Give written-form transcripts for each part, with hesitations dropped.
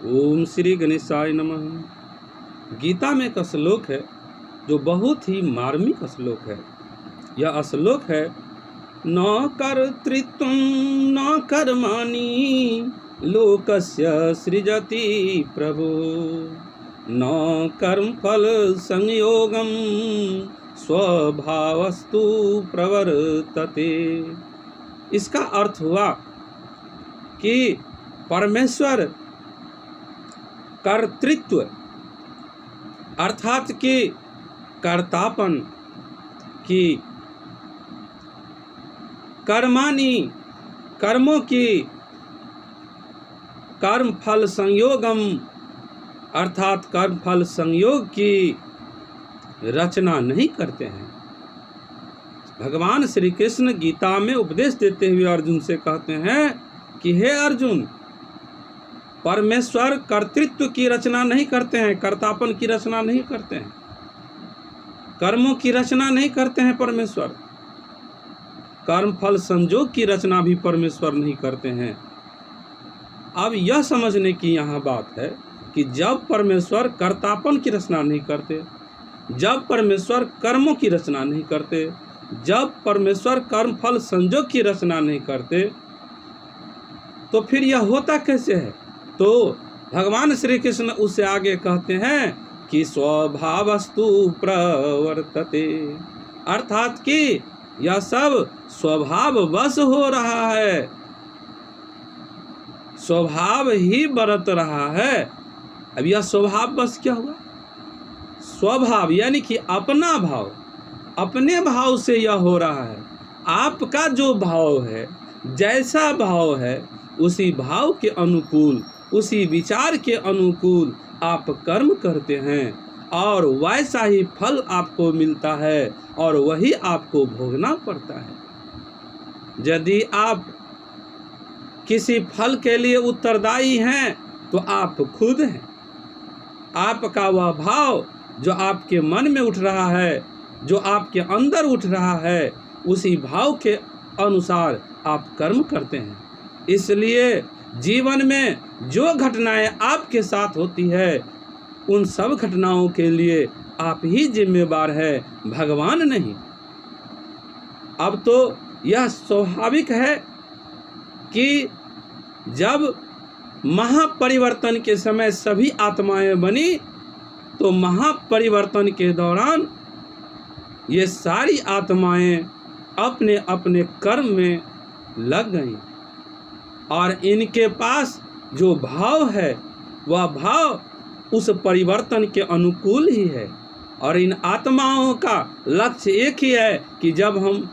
ओम श्री गणेशाय नमः। गीता में एक श्लोक है जो बहुत ही मार्मिक श्लोक है। यह श्लोक है, न कर्तृत्वं न कर्माणि लोकस्य सृजति प्रभु, न कर्मफल संयोगं स्वभावस्तु प्रवर्तते। इसका अर्थ हुआ कि परमेश्वर कर्तृत्व अर्थात कि कर्तापन की, कर्माणि कर्मों की, कर्म फल संयोगम अर्थात कर्म फल संयोग की रचना नहीं करते हैं। भगवान श्री कृष्ण गीता में उपदेश देते हुए अर्जुन से कहते हैं कि हे अर्जुन, परमेश्वर कर्तृत्व की रचना नहीं करते हैं, कर्तापन की रचना नहीं करते हैं, कर्मों की रचना नहीं करते हैं। परमेश्वर कर्म फल संयोग की रचना भी परमेश्वर नहीं करते हैं। अब यह समझने की यहाँ बात है कि जब परमेश्वर कर्तापन की रचना नहीं करते, जब परमेश्वर कर्मों की रचना नहीं करते, जब परमेश्वर कर्म फल संयोग की रचना नहीं करते, तो फिर यह होता कैसे है? तो भगवान श्री कृष्ण उससे आगे कहते हैं कि स्वभावस्तु प्रवर्तते, अर्थात कि यह सब स्वभाव वश हो रहा है, स्वभाव ही बरत रहा है। अब यह स्वभाव बस क्या हुआ? स्वभाव यानी कि अपना भाव, अपने भाव से यह हो रहा है। आपका जो भाव है, जैसा भाव है, उसी भाव के अनुकूल, उसी विचार के अनुकूल आप कर्म करते हैं और वैसा ही फल आपको मिलता है और वही आपको भोगना पड़ता है। यदि आप किसी फल के लिए उत्तरदायी हैं तो आप खुद हैं। आपका वह भाव जो आपके मन में उठ रहा है, जो आपके अंदर उठ रहा है, उसी भाव के अनुसार आप कर्म करते हैं। इसलिए जीवन में जो घटनाएं आपके साथ होती है, उन सब घटनाओं के लिए आप ही जिम्मेदार है, भगवान नहीं। अब तो यह स्वाभाविक है कि जब महापरिवर्तन के समय सभी आत्माएं बनी, तो महापरिवर्तन के दौरान ये सारी आत्माएं अपने अपने कर्म में लग गईं और इनके पास जो भाव है, वह भाव उस परिवर्तन के अनुकूल ही है। और इन आत्माओं का लक्ष्य एक ही है कि जब हम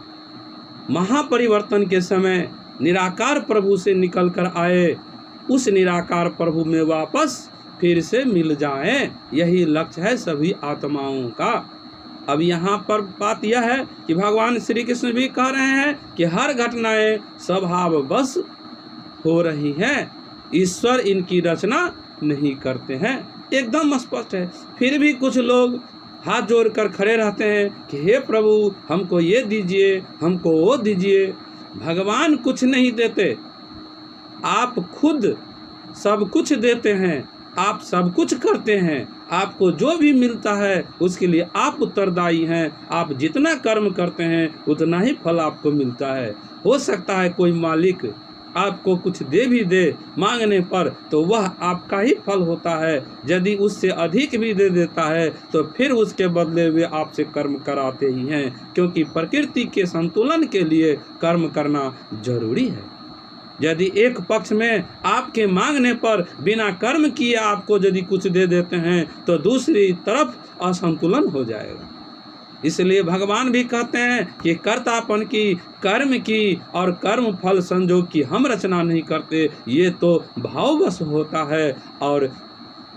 महापरिवर्तन के समय निराकार प्रभु से निकल कर आए, उस निराकार प्रभु में वापस फिर से मिल जाएं। यही लक्ष्य है सभी आत्माओं का। अब यहाँ पर बात यह है कि भगवान श्री कृष्ण भी कह रहे हैं कि हर घटनाएं स्वभाव बस हो रही हैं, ईश्वर इनकी रचना नहीं करते हैं। एकदम स्पष्ट है। फिर भी कुछ लोग हाथ जोड़कर खड़े रहते हैं कि हे प्रभु, हमको ये दीजिए, हमको वो दीजिए। भगवान कुछ नहीं देते, आप खुद सब कुछ देते हैं, आप सब कुछ करते हैं। आपको जो भी मिलता है उसके लिए आप उत्तरदायी हैं। आप जितना कर्म करते हैं उतना ही फल आपको मिलता है। हो सकता है कोई मालिक आपको कुछ दे भी दे मांगने पर, तो वह आपका ही फल होता है। यदि उससे अधिक भी दे देता है तो फिर उसके बदले वे आपसे कर्म कराते ही हैं, क्योंकि प्रकृति के संतुलन के लिए कर्म करना जरूरी है। यदि एक पक्ष में आपके मांगने पर बिना कर्म किए आपको यदि कुछ दे देते हैं, तो दूसरी तरफ असंतुलन हो जाएगा। इसलिए भगवान भी कहते हैं कि कर्तापन की, कर्म की और कर्म फल संयोग की हम रचना नहीं करते, ये तो भाववश होता है और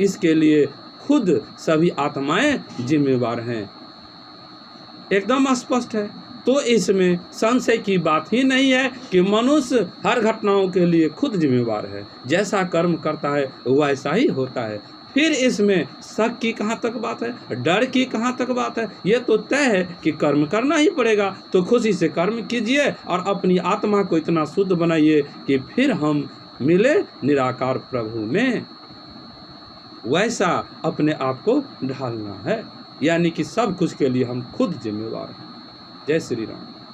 इसके लिए खुद सभी आत्माएं जिम्मेवार हैं। एकदम स्पष्ट है। तो इसमें संशय की बात ही नहीं है कि मनुष्य हर घटनाओं के लिए खुद जिम्मेवार है। जैसा कर्म करता है वैसा ही होता है। फिर इसमें शक की कहाँ तक बात है, डर की कहाँ तक बात है? ये तो तय है कि कर्म करना ही पड़ेगा। तो खुशी से कर्म कीजिए और अपनी आत्मा को इतना शुद्ध बनाइए कि फिर हम मिले निराकार प्रभु में। वैसा अपने आप को ढालना है, यानी कि सब कुछ के लिए हम खुद जिम्मेवार हैं। जय श्री राम।